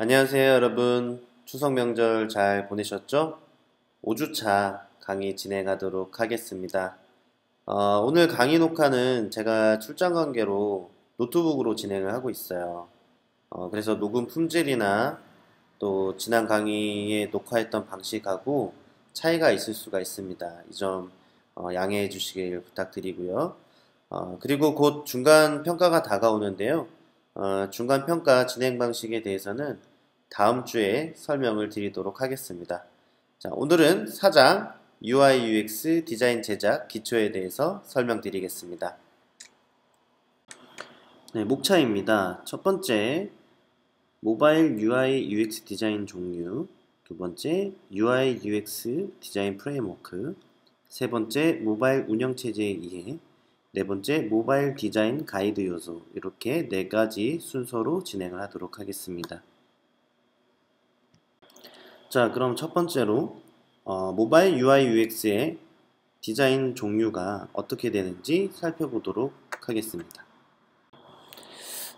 안녕하세요, 여러분. 추석 명절 잘 보내셨죠? 5주차 강의 진행하도록 하겠습니다. 오늘 강의 녹화는 제가 출장 관계로 노트북으로 진행을 하고 있어요. 그래서 녹음 품질이나 또 지난 강의에 녹화했던 방식하고 차이가 있을 수가 있습니다. 이 점 양해해 주시길 부탁드리고요. 그리고 곧 중간 평가가 다가오는데요. 중간 평가 진행 방식에 대해서는 다음 주에 설명을 드리도록 하겠습니다. 자, 오늘은 4장 UI UX 디자인 제작 기초에 대해서 설명드리겠습니다. 네, 목차입니다. 첫 번째, 모바일 UI UX 디자인 종류. 두 번째, UI UX 디자인 프레임워크. 세 번째, 모바일 운영체제의 이해. 네 번째, 모바일 디자인 가이드 요소. 이렇게 네 가지 순서로 진행을 하도록 하겠습니다. 자, 그럼 첫 번째로 모바일 UI UX의 디자인 종류가 어떻게 되는지 살펴보도록 하겠습니다.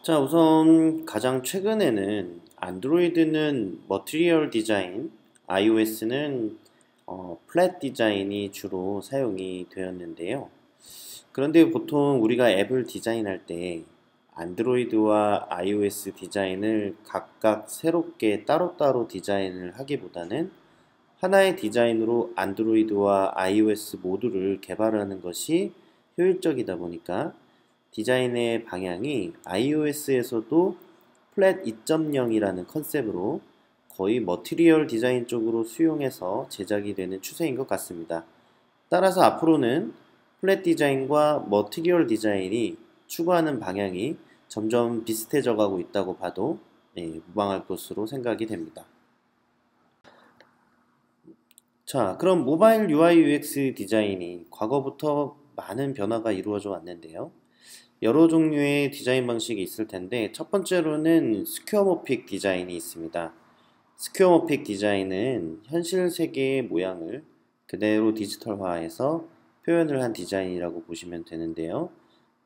자, 우선 가장 최근에는 안드로이드는 머티리얼 디자인, iOS는 플랫 디자인이 주로 사용이 되었는데요. 그런데 보통 우리가 앱을 디자인할 때 안드로이드와 iOS 디자인을 각각 새롭게 따로따로 디자인을 하기보다는 하나의 디자인으로 안드로이드와 iOS 모두를 개발하는 것이 효율적이다 보니까 디자인의 방향이 iOS에서도 플랫 2.0이라는 컨셉으로 거의 머티리얼 디자인 쪽으로 수용해서 제작이 되는 추세인 것 같습니다. 따라서 앞으로는 플랫 디자인과 머티리얼 디자인이 추구하는 방향이 점점 비슷해져 가고 있다고 봐도 무방할 것으로 생각이 됩니다. 자, 그럼 모바일 UI UX 디자인이 과거부터 많은 변화가 이루어져 왔는데요. 여러 종류의 디자인 방식이 있을 텐데 첫 번째로는 스퀘어모픽 디자인이 있습니다. 스퀘어모픽 디자인은 현실 세계의 모양을 그대로 디지털화해서 표현을 한 디자인이라고 보시면 되는데요.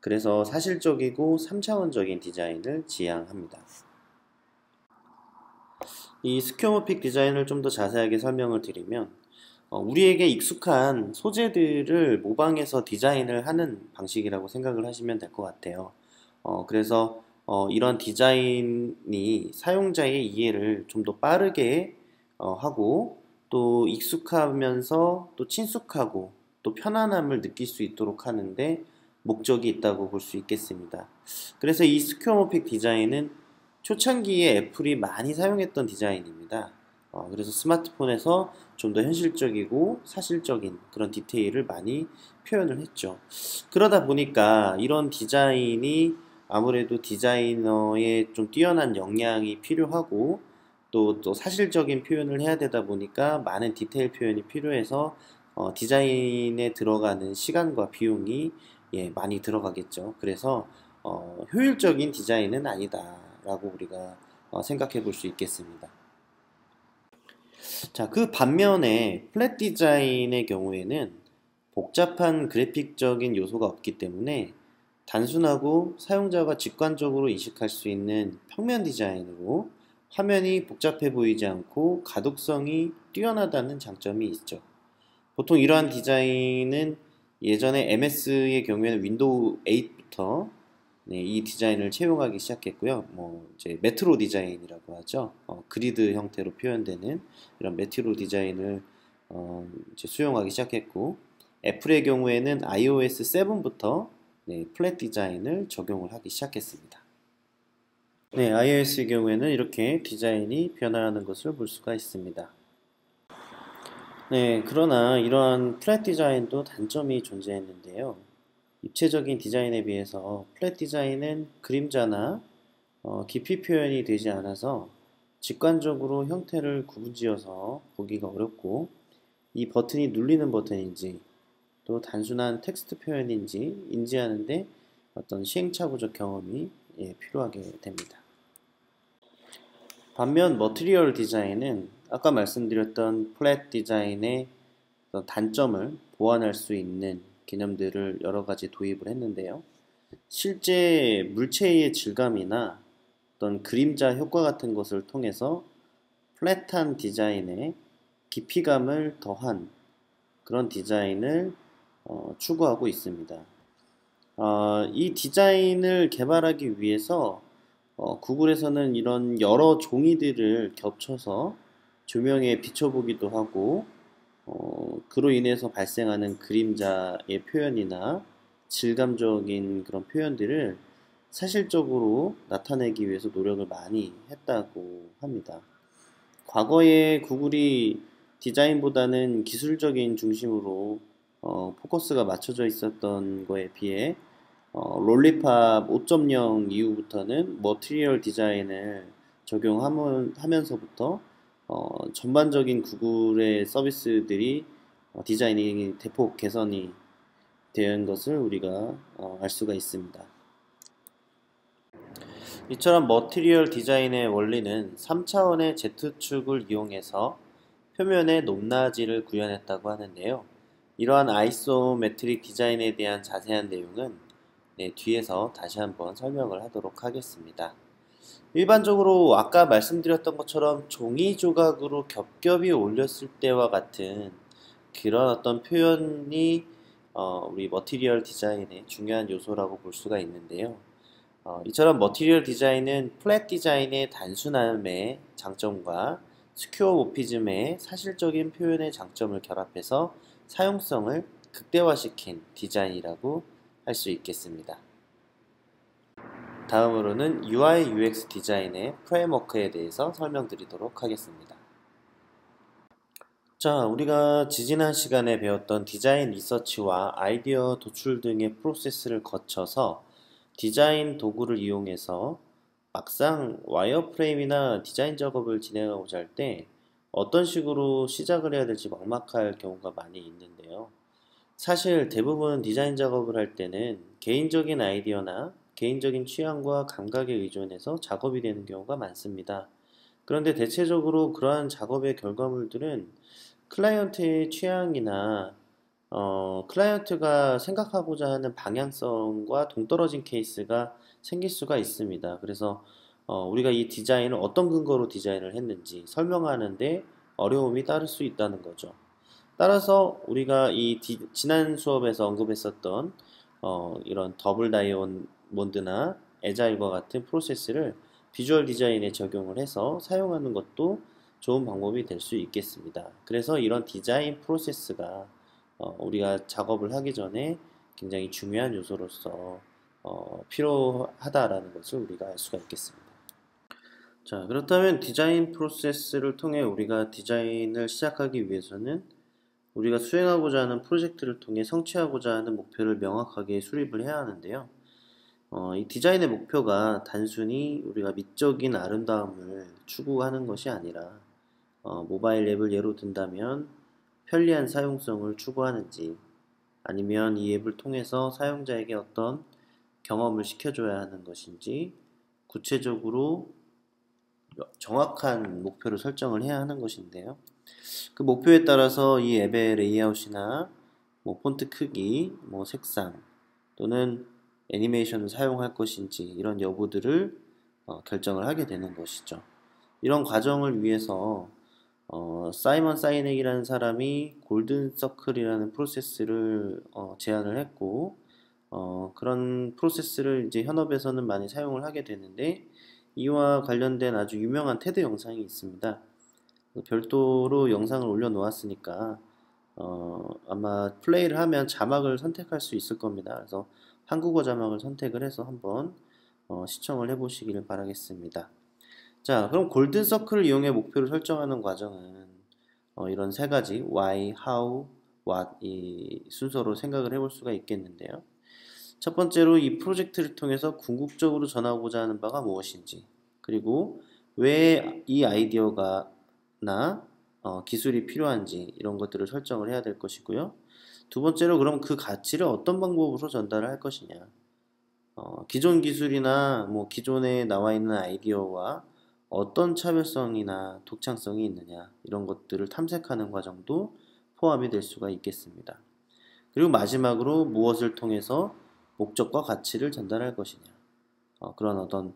그래서 사실적이고 3차원적인 디자인을 지향합니다. 이 스퀘어모픽 디자인을 좀 더 자세하게 설명을 드리면 우리에게 익숙한 소재들을 모방해서 디자인을 하는 방식이라고 생각을 하시면 될 것 같아요. 그래서 이런 디자인이 사용자의 이해를 좀 더 빠르게 하고 또 익숙하면서 또 친숙하고 또 편안함을 느낄 수 있도록 하는데 목적이 있다고 볼 수 있겠습니다. 그래서 이 스퀘어모픽 디자인은 초창기에 애플이 많이 사용했던 디자인입니다. 그래서 스마트폰에서 좀 더 현실적이고 사실적인 그런 디테일을 많이 표현을 했죠. 그러다 보니까 이런 디자인이 아무래도 디자이너의 좀 뛰어난 역량이 필요하고 또 사실적인 표현을 해야 되다 보니까 많은 디테일 표현이 필요해서 디자인에 들어가는 시간과 비용이 많이 들어가겠죠. 그래서 효율적인 디자인은 아니다라고 우리가 생각해 볼 수 있겠습니다. 자, 그 반면에 플랫 디자인의 경우에는 복잡한 그래픽적인 요소가 없기 때문에 단순하고 사용자가 직관적으로 인식할 수 있는 평면 디자인으로 화면이 복잡해 보이지 않고 가독성이 뛰어나다는 장점이 있죠. 보통 이러한 디자인은 예전에 MS의 경우에는 윈도우 8부터 이 디자인을 채용하기 시작했고요. 이제 메트로 디자인이라고 하죠. 그리드 형태로 표현되는 이런 메트로 디자인을 이제 수용하기 시작했고, 애플의 경우에는 iOS 7부터 플랫 디자인을 적용을 하기 시작했습니다. 네, iOS의 경우에는 이렇게 디자인이 변화하는 것을 볼 수가 있습니다. 네, 그러나 이러한 플랫 디자인도 단점이 존재했는데요. 입체적인 디자인에 비해서 플랫 디자인은 그림자나 깊이 표현이 되지 않아서 직관적으로 형태를 구분지어서 보기가 어렵고 이 버튼이 눌리는 버튼인지 또 단순한 텍스트 표현인지 인지하는데 어떤 시행착오적 경험이 필요하게 됩니다. 반면 머티리얼 디자인은 아까 말씀드렸던 플랫 디자인의 단점을 보완할 수 있는 개념들을 여러 가지 도입을 했는데요. 실제 물체의 질감이나 어떤 그림자 효과 같은 것을 통해서 플랫한 디자인에 깊이감을 더한 그런 디자인을 추구하고 있습니다. 이 디자인을 개발하기 위해서 구글에서는 이런 여러 종이들을 겹쳐서 조명에 비춰보기도 하고 그로 인해서 발생하는 그림자의 표현이나 질감적인 그런 표현들을 사실적으로 나타내기 위해서 노력을 많이 했다고 합니다. 과거에 구글이 디자인보다는 기술적인 중심으로 포커스가 맞춰져 있었던 거에 비해 롤리팝 5.0 이후부터는 머티리얼 디자인을 적용하면서부터 전반적인 구글의 서비스들이 디자인이 대폭 개선이 된 것을 우리가 알 수가 있습니다. 이처럼 머티리얼 디자인의 원리는 3차원의 Z축을 이용해서 표면의 높낮이를 구현했다고 하는데요. 이러한 아이소메트릭 디자인에 대한 자세한 내용은 뒤에서 다시 한번 설명을 하도록 하겠습니다. 일반적으로 아까 말씀드렸던 것처럼 종이 조각으로 겹겹이 올렸을 때와 같은 그런 어떤 표현이 우리 머티리얼 디자인의 중요한 요소라고 볼 수가 있는데요. 이처럼 머티리얼 디자인은 플랫 디자인의 단순함의 장점과 스퀘어모피즘의 사실적인 표현의 장점을 결합해서 사용성을 극대화시킨 디자인이라고 할 수 있겠습니다. 다음으로는 UI UX 디자인의 프레임워크에 대해서 설명드리도록 하겠습니다. 자, 우리가 지지난 시간에 배웠던 디자인 리서치와 아이디어 도출 등의 프로세스를 거쳐서 디자인 도구를 이용해서 막상 와이어프레임이나 디자인 작업을 진행하고자 할 때 어떤 식으로 시작을 해야 될지 막막할 경우가 많이 있는데요. 사실 대부분 디자인 작업을 할 때는 개인적인 아이디어나 개인적인 취향과 감각에 의존해서 작업이 되는 경우가 많습니다. 그런데 대체적으로 그러한 작업의 결과물들은 클라이언트의 취향이나 클라이언트가 생각하고자 하는 방향성과 동떨어진 케이스가 생길 수가 있습니다. 그래서 우리가 이 디자인을 어떤 근거로 디자인을 했는지 설명하는데 어려움이 따를 수 있다는 거죠. 따라서 우리가 지난 수업에서 언급했었던 이런 더블 다이아몬드나 에자일과 같은 프로세스를 비주얼 디자인에 적용을 해서 사용하는 것도 좋은 방법이 될 수 있겠습니다. 그래서 이런 디자인 프로세스가 우리가 작업을 하기 전에 굉장히 중요한 요소로서 필요하다라는 것을 우리가 알 수가 있겠습니다. 자, 그렇다면 디자인 프로세스를 통해 우리가 디자인을 시작하기 위해서는 우리가 수행하고자 하는 프로젝트를 통해 성취하고자 하는 목표를 명확하게 수립을 해야 하는데요. 이 디자인의 목표가 단순히 우리가 미적인 아름다움을 추구하는 것이 아니라 모바일 앱을 예로 든다면 편리한 사용성을 추구하는지 아니면 이 앱을 통해서 사용자에게 어떤 경험을 시켜줘야 하는 것인지 구체적으로 정확한 목표를 설정을 해야 하는 것인데요. 그 목표에 따라서 이 앱의 레이아웃이나 폰트 크기, 색상 또는 애니메이션을 사용할 것인지 이런 여부들을 결정을 하게 되는 것이죠. 이런 과정을 위해서 사이먼 사이넥이라는 사람이 골든 서클이라는 프로세스를 제안을 했고 그런 프로세스를 이제 현업에서는 많이 사용을 하게 되는데 이와 관련된 아주 유명한 테드 영상이 있습니다. 별도로 영상을 올려놓았으니까 아마 플레이를 하면 자막을 선택할 수 있을 겁니다. 그래서 한국어 자막을 선택을 해서 한번 시청을 해보시기를 바라겠습니다. 자, 그럼 골든 서클을 이용해 목표를 설정하는 과정은 이런 세 가지 why, how, what 이 순서로 생각을 해볼 수가 있겠는데요. 첫 번째로 이 프로젝트를 통해서 궁극적으로 전하고자 하는 바가 무엇인지, 그리고 왜 이 아이디어가 기술이 필요한지 이런 것들을 설정을 해야 될 것이고요. 두 번째로 그럼 그 가치를 어떤 방법으로 전달을 할 것이냐, 기존 기술이나 기존에 나와 있는 아이디어와 어떤 차별성이나 독창성이 있느냐 이런 것들을 탐색하는 과정도 포함이 될 수가 있겠습니다. 그리고 마지막으로 무엇을 통해서 목적과 가치를 전달할 것이냐, 그런 어떤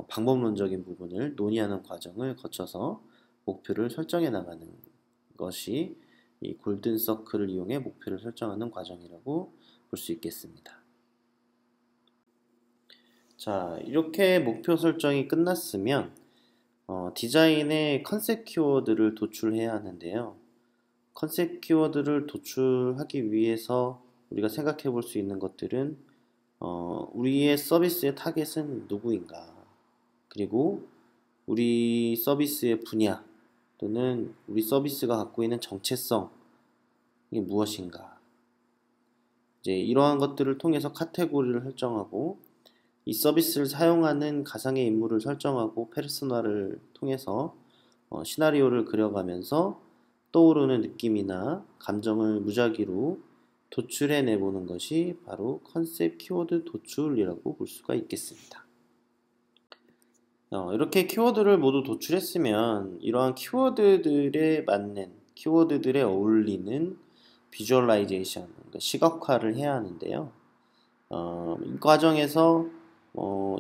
방법론적인 부분을 논의하는 과정을 거쳐서 목표를 설정해 나가는 것이 이 골든 서클을 이용해 목표를 설정하는 과정이라고 볼 수 있겠습니다. 자, 이렇게 목표 설정이 끝났으면 디자인의 컨셉 키워드를 도출해야 하는데요. 컨셉 키워드를 도출하기 위해서 우리가 생각해 볼 수 있는 것들은 우리의 서비스의 타겟은 누구인가, 그리고 우리 서비스의 분야 또는 우리 서비스가 갖고 있는 정체성이 무엇인가, 이제 이러한 것들을 통해서 카테고리를 설정하고 이 서비스를 사용하는 가상의 인물을 설정하고 페르소나를 통해서 시나리오를 그려가면서 떠오르는 느낌이나 감정을 무작위로 도출해 내보는 것이 바로 컨셉 키워드 도출이라고 볼 수가 있겠습니다. 이렇게 키워드를 모두 도출했으면 이러한 키워드들에 맞는, 키워드들에 어울리는 비주얼라이제이션, 그러니까 시각화를 해야 하는데요. 이 과정에서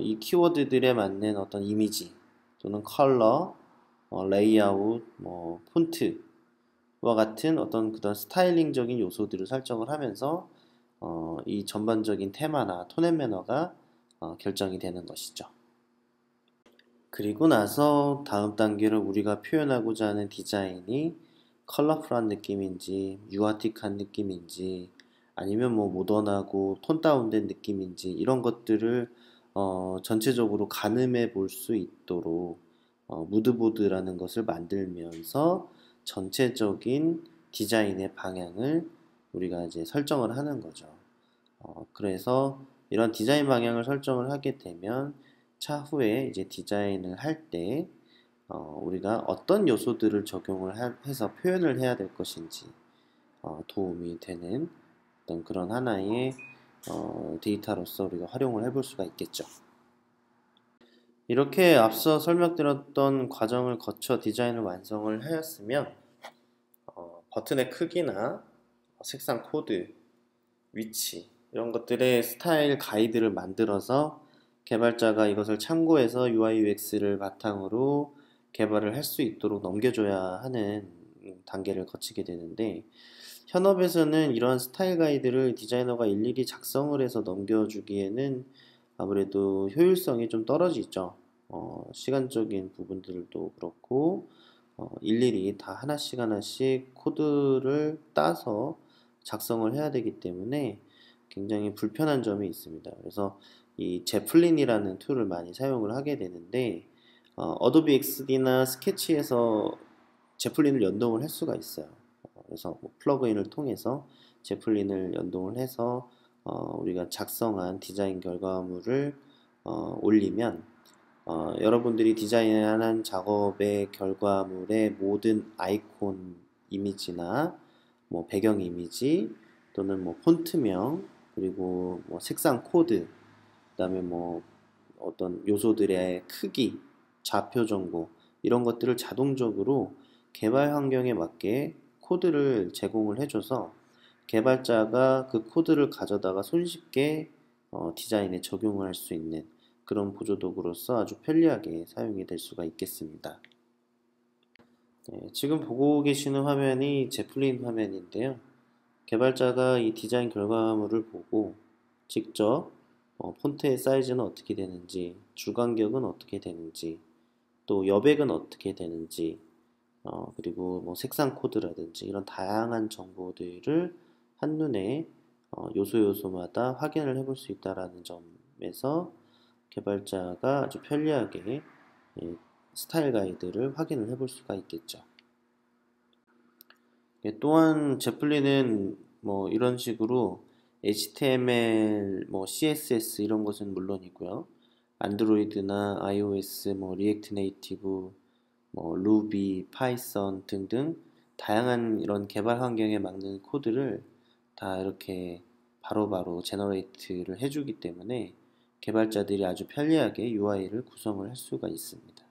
이 키워드들에 맞는 어떤 이미지 또는 컬러, 레이아웃, 폰트와 같은 어떤 그런 스타일링적인 요소들을 설정을 하면서 이 전반적인 테마나 톤 앤 매너가 결정이 되는 것이죠. 그리고 나서 다음 단계로 우리가 표현하고자 하는 디자인이 컬러풀한 느낌인지 유아틱한 느낌인지 아니면 모던하고 톤 다운된 느낌인지 이런 것들을 전체적으로 가늠해 볼 수 있도록 무드보드라는 것을 만들면서 전체적인 디자인의 방향을 우리가 이제 설정을 하는 거죠. 그래서 이런 디자인 방향을 설정을 하게 되면 차후에 이제 디자인을 할 때 우리가 어떤 요소들을 적용을 해서 표현을 해야 될 것인지 도움이 되는 어떤 그런 하나의 데이터로서 우리가 활용을 해볼 수가 있겠죠. 이렇게 앞서 설명드렸던 과정을 거쳐 디자인을 완성을 하였으면 버튼의 크기나 색상 코드, 위치 이런 것들의 스타일 가이드를 만들어서 개발자가 이것을 참고해서 UI UX를 바탕으로 개발을 할 수 있도록 넘겨줘야 하는 단계를 거치게 되는데, 현업에서는 이러한 스타일 가이드를 디자이너가 일일이 작성을 해서 넘겨주기에는 아무래도 효율성이 좀 떨어지죠. 시간적인 부분들도 그렇고 일일이 다 하나씩 하나씩 코드를 따서 작성을 해야 되기 때문에 굉장히 불편한 점이 있습니다. 그래서 이 제플린이라는 툴을 많이 사용을 하게 되는데 어도비 XD나 스케치에서 제플린을 연동을 할 수가 있어요. 그래서 플러그인을 통해서 제플린을 연동을 해서 우리가 작성한 디자인 결과물을 올리면 여러분들이 디자인한 작업의 결과물의 모든 아이콘 이미지나 배경 이미지 또는 폰트명 그리고 색상 코드 그다음에 어떤 요소들의 크기, 좌표 정보 이런 것들을 자동적으로 개발 환경에 맞게 코드를 제공을 해줘서 개발자가 그 코드를 가져다가 손쉽게 디자인에 적용을 할 수 있는 그런 보조도구로서 아주 편리하게 사용이 될 수가 있겠습니다. 네, 지금 보고 계시는 화면이 제플린 화면인데요. 개발자가 이 디자인 결과물을 보고 직접 폰트의 사이즈는 어떻게 되는지, 주간격은 어떻게 되는지, 또 여백은 어떻게 되는지, 그리고 색상 코드라든지 이런 다양한 정보들을 한눈에 요소마다 확인을 해볼 수 있다는 점에서 개발자가 아주 편리하게 스타일 가이드를 확인을 해볼 수가 있겠죠. 또한 제플린은 이런 식으로 HTML, CSS 이런 것은 물론이고요. 안드로이드나 iOS, 리액트 네이티브, 루비, 파이썬 등등 다양한 이런 개발 환경에 맞는 코드를 다 이렇게 바로바로 제너레이트를 해주기 때문에 개발자들이 아주 편리하게 UI를 구성을 할 수가 있습니다.